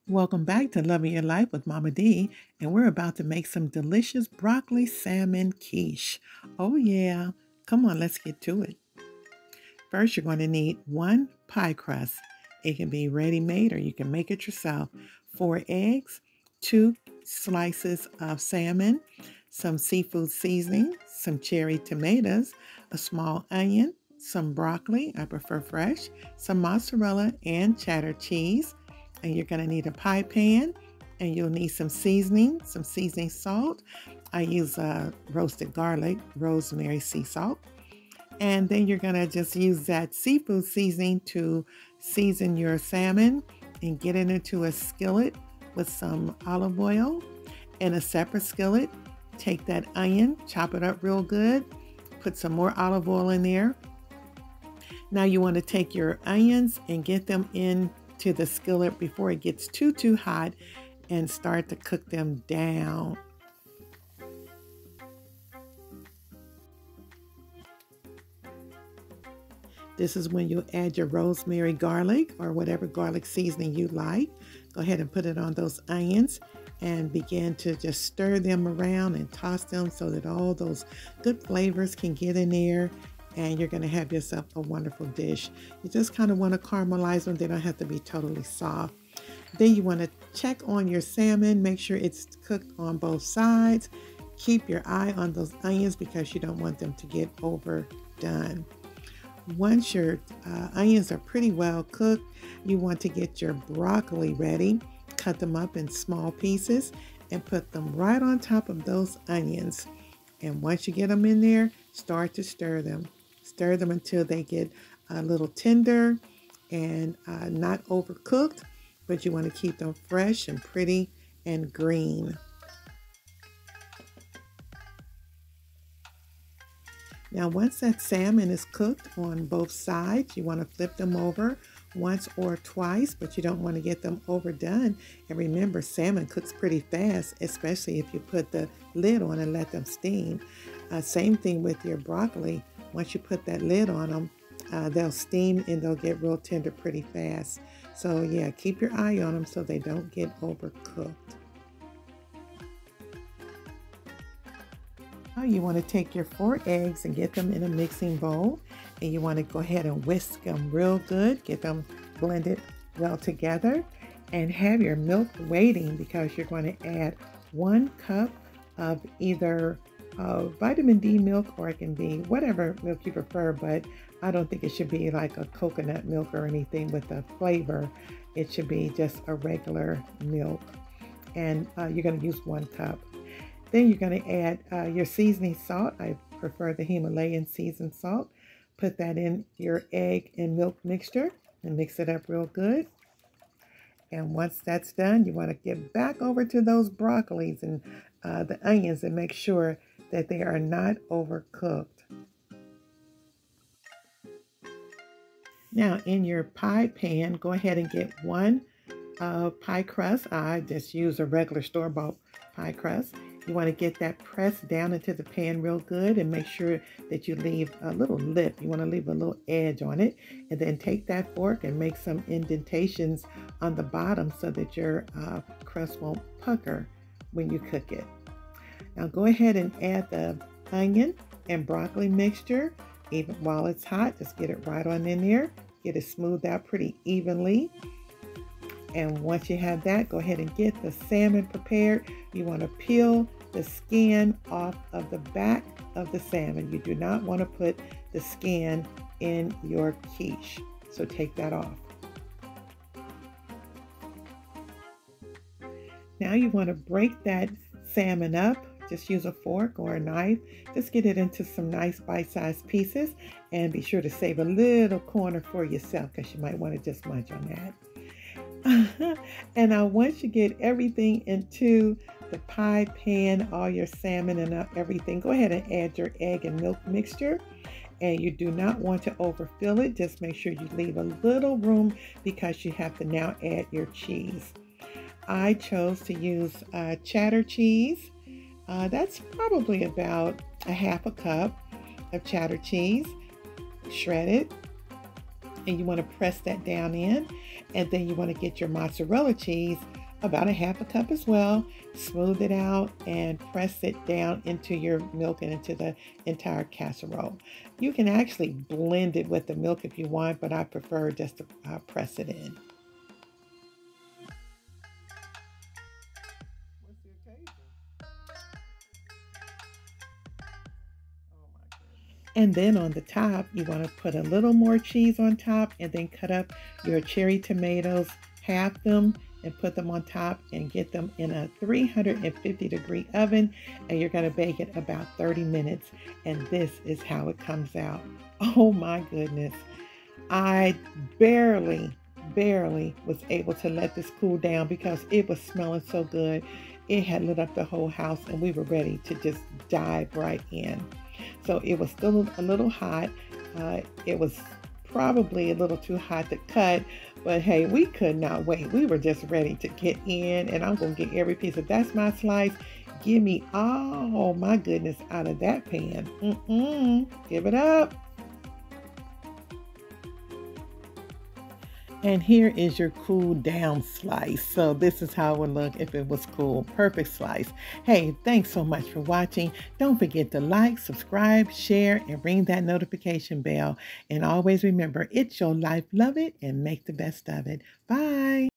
Welcome back to Loving Your Life with Mama D, and we're about to make some delicious broccoli salmon quiche. Oh yeah, come on, let's get to it. First, you're going to need one pie crust. It can be ready-made or you can make it yourself. 4 eggs, 2 slices of salmon, some seafood seasoning, some cherry tomatoes, a small onion, some broccoli, I prefer fresh, some mozzarella and cheddar cheese. And you're going to need a pie pan, and you'll need some seasoning salt. I use roasted garlic, rosemary, sea salt. And then you're going to just use that seafood seasoning to season your salmon and get it into a skillet with some olive oil. In a separate skillet, take that onion, chop it up real good, put some more olive oil in there. Now you want to take your onions and get them into the skillet before it gets too hot and start to cook them down. This is when you add your rosemary garlic or whatever garlic seasoning you like. Go ahead and put it on those onions and begin to just stir them around and toss them so that all those good flavors can get in there, and you're going to have yourself a wonderful dish. You just kind of want to caramelize them. They don't have to be totally soft. Then you want to check on your salmon, make sure it's cooked on both sides. Keep your eye on those onions because you don't want them to get overdone. Once your onions are pretty well cooked, you want to get your broccoli ready. Cut them up in small pieces and put them right on top of those onions. And once you get them in there, start to stir them. Stir them until they get a little tender and not overcooked, but you want to keep them fresh and pretty and green. Now, once that salmon is cooked on both sides, you want to flip them over once or twice, but you don't want to get them overdone. And remember, salmon cooks pretty fast, especially if you put the lid on and let them steam. Same thing with your broccoli. Once you put that lid on them, they'll steam and they'll get real tender pretty fast. So yeah, keep your eye on them so they don't get overcooked. Now you want to take your 4 eggs and get them in a mixing bowl, and you want to go ahead and whisk them real good, get them blended well together, and have your milk waiting because you're going to add 1 cup of either vitamin D milk, or it can be whatever milk you prefer, but I don't think it should be like a coconut milk or anything with a flavor. It should be just a regular milk, and you're going to use 1 cup. Then you're going to add your seasoning salt. I prefer the Himalayan seasoned salt. Put that in your egg and milk mixture and mix it up real good. And once that's done, you want to get back over to those broccolis and the onions and make sure that they are not overcooked. Now in your pie pan, go ahead and get 1 pie crust. I just use a regular store-bought pie crust. You want to get that pressed down into the pan real good and make sure that you leave a little lip. You want to leave a little edge on it, and then take that fork and make some indentations on the bottom so that your crust won't pucker when you cook it. Now go ahead and add the onion and broccoli mixture. Even while it's hot, just get it right on in there. Get it smoothed out pretty evenly. And once you have that, go ahead and get the salmon prepared. You want to peel the skin off of the back of the salmon. You do not want to put the skin in your quiche, so take that off. Now you want to break that salmon up. Just use a fork or a knife. Just get it into some nice bite-sized pieces, and be sure to save a little corner for yourself because you might want to just munch on that. And now once you get everything into the pie pan, all your salmon and everything, go ahead and add your egg and milk mixture. And you do not want to overfill it. Just make sure you leave a little room because you have to now add your cheese. I chose to use cheddar cheese. That's probably about a 1/2 cup of cheddar cheese, shredded. and you want to press that down in. And then you want to get your mozzarella cheese, about a half a cup as well. Smooth it out and press it down into your milk and into the entire casserole. You can actually blend it with the milk if you want, but I prefer just to press it in. What's the occasion? Oh my goodness. And then on the top, you want to put a little more cheese on top and then cut up your cherry tomatoes, half them, and put them on top and get them in a 350-degree oven. And you're going to bake it about 30 minutes. And this is how it comes out. Oh my goodness. I barely was able to let this cool down because it was smelling so good. It had lit up the whole house and we were ready to just dive right in. So it was still a little hot. It was probably a little too hot to cut, but hey, we could not wait. We were just ready to get in, and I'm gonna get every piece. If that's my slice, give me all my goodness out of that pan. Give it up. And here is your cool down slice. So this is how it would look if it was cool. Perfect slice. Hey, thanks so much for watching. Don't forget to like, subscribe, share, and ring that notification bell. And always remember, it's your life. Love it and make the best of it. Bye.